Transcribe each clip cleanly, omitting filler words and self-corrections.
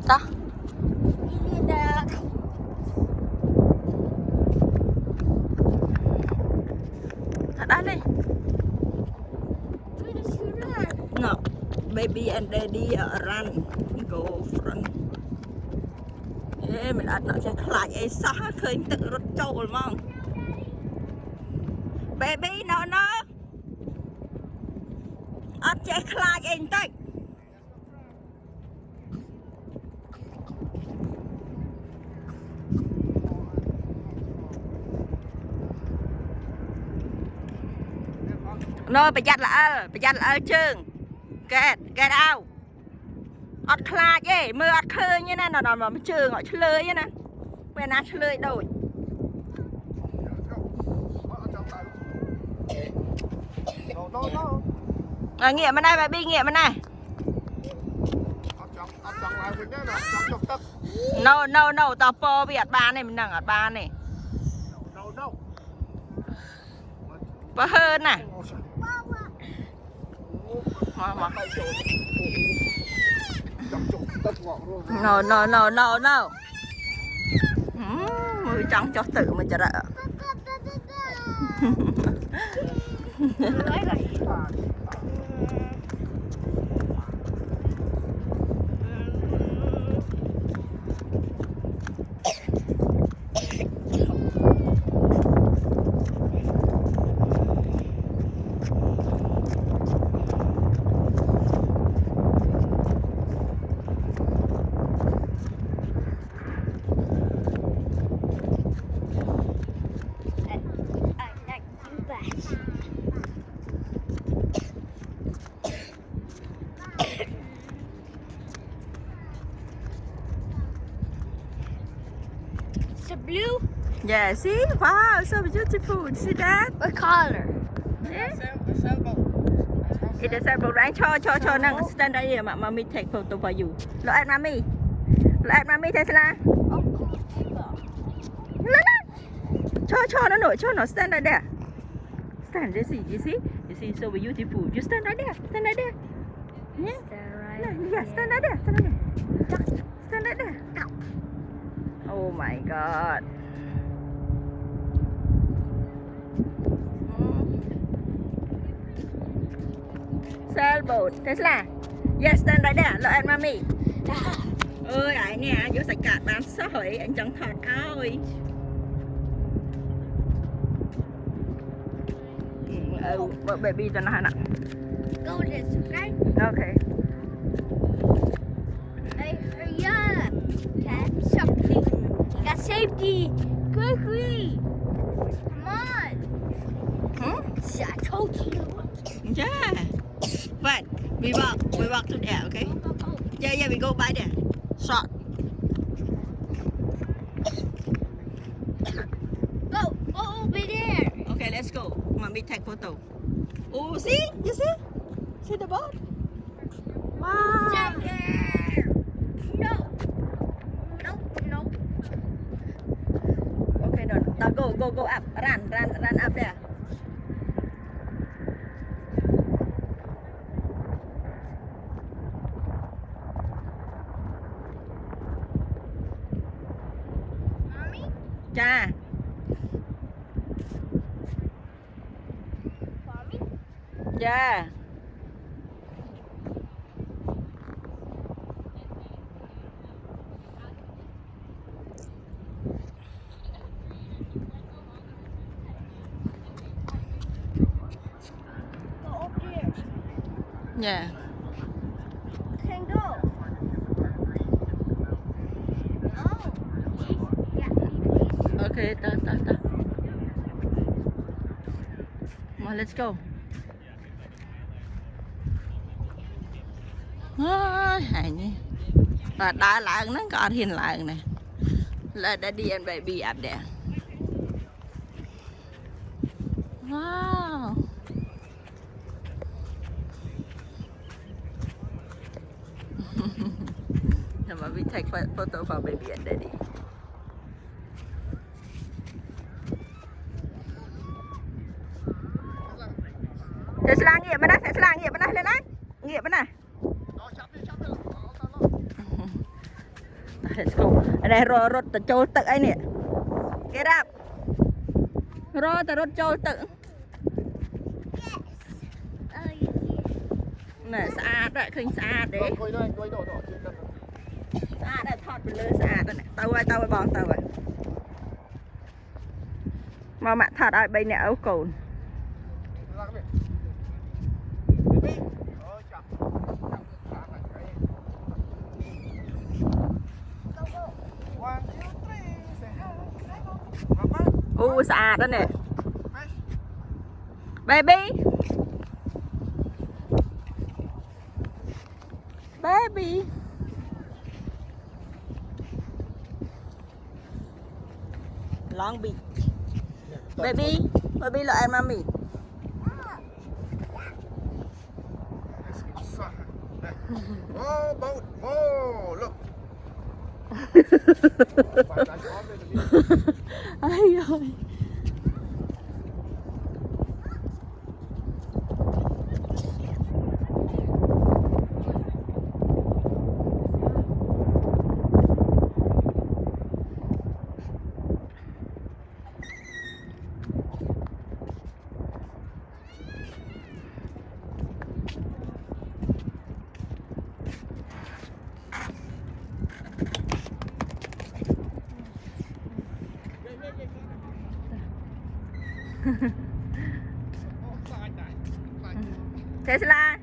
đó đó đi no baby and daddy run go front ê mình ăn nó sẽ lại ấy sao khơi tự rút trâu rồi mong baby nó ăn sẽ lại anh tay nó phải chặt là chừng get out ọt khai ấy mưa ọt khơi như này nó mà chừng họ chơi như này bên ăn chơi đổi nghiệm bên này baby nghiệm bên này no tao po Việt ba này mình đang ở ba này có hơn này no mười trong cho tự mình cho đỡ Blue? Yeah, see? Wow, so beautiful. See that? What color? It is a right. Cho năng stand right here. Mommy take photo for you. Look at mommy. Look at mommy, Tesla. Cho nó nổi, cho nó stand right there. Stand there, see? You see, so beautiful. You stand right there. Stand right there. Yeah. Yeah, stand right there. Stand right there. Oh my god. Sailboat. Tesla. Yes, stand right there. Look at mommy. Ơi, ai nè, vô sạch cạn bán sỏi, anh chẳng thọt ơi. Baby cho nó hả nè. Go this, okay? Okay. Hey, hurry up. That's something. You got safety. Quickly. Come on. I told you. Yeah. But we walk to there, okay? Yeah, we go by there. Short. Go over there. Okay, let's go. Mommy take photo. Oh, see? You see? See the boat? Wow. Stay there. No. Okay, no. Now go up. Run up there. Mommy? Cha. Mommy? Yeah. Go up there. Yeah. Can go. Oh. Yeah, Okay, ta. Come on, let's go. Hay nhỉ. Và đá lạng nó còn hiền lạng này. Là daddy and baby up there. Wow. Now we take photo for baby and daddy. Tesla nghiệm bên đây, Tesla nghiệm bên đây lên đấy. Nghiệm bên này. let's go อันนี้รถจะโจลตึกไอ้เนี่ย get up รอแต่รถโจลตึก Yes. น่ะสะอาดด้วยเคยสะอาดเด้ Coi đây, coi đó, đó, trên đất. สะอาดได้ทอดไปเลยสะอาดตัวเนี่ยเตาไว้บองเตาไว้มาหมักทอดเอาใบเนี่ยเอาโกน Ra cái này. Baby. Chặt. Chặt lại cái. Go, go. 1, 2, 3, say hi. Papa. อู้สะอาดแล้วเนี่ย Fresh. baby baby Long Beach baby baby là em mami Oh, boat. Oh, look. ai ơi Tesla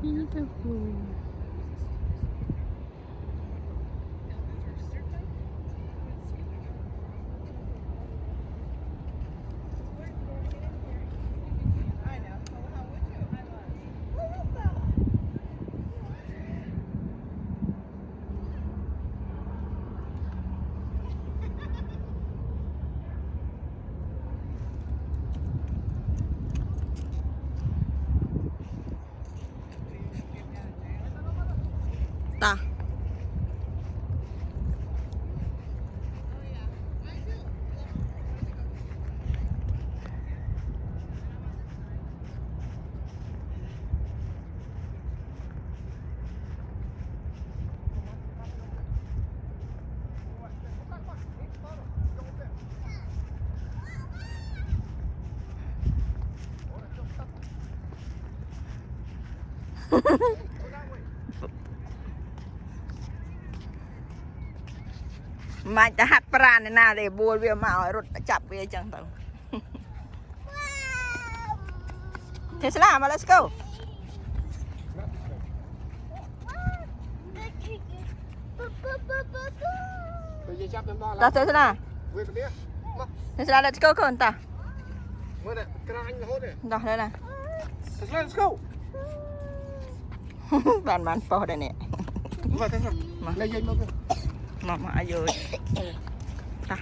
beautiful ta màจะหักปราณน่ะเดี๋ยวบัวเวียมาเอารถจับเวียจังตังเทสลามา let's go Bây giờ chắp em to ตา lắm. เทสลา Quên cái đĩa. Mà, เทสลา let's go ก่อนตา mới này, cái anh hốt này. ตาเลยนะ Let's go. บ้านปอได้เนี่ย Vào thế nào? Mà. Lấy dây mà. มาอายุตา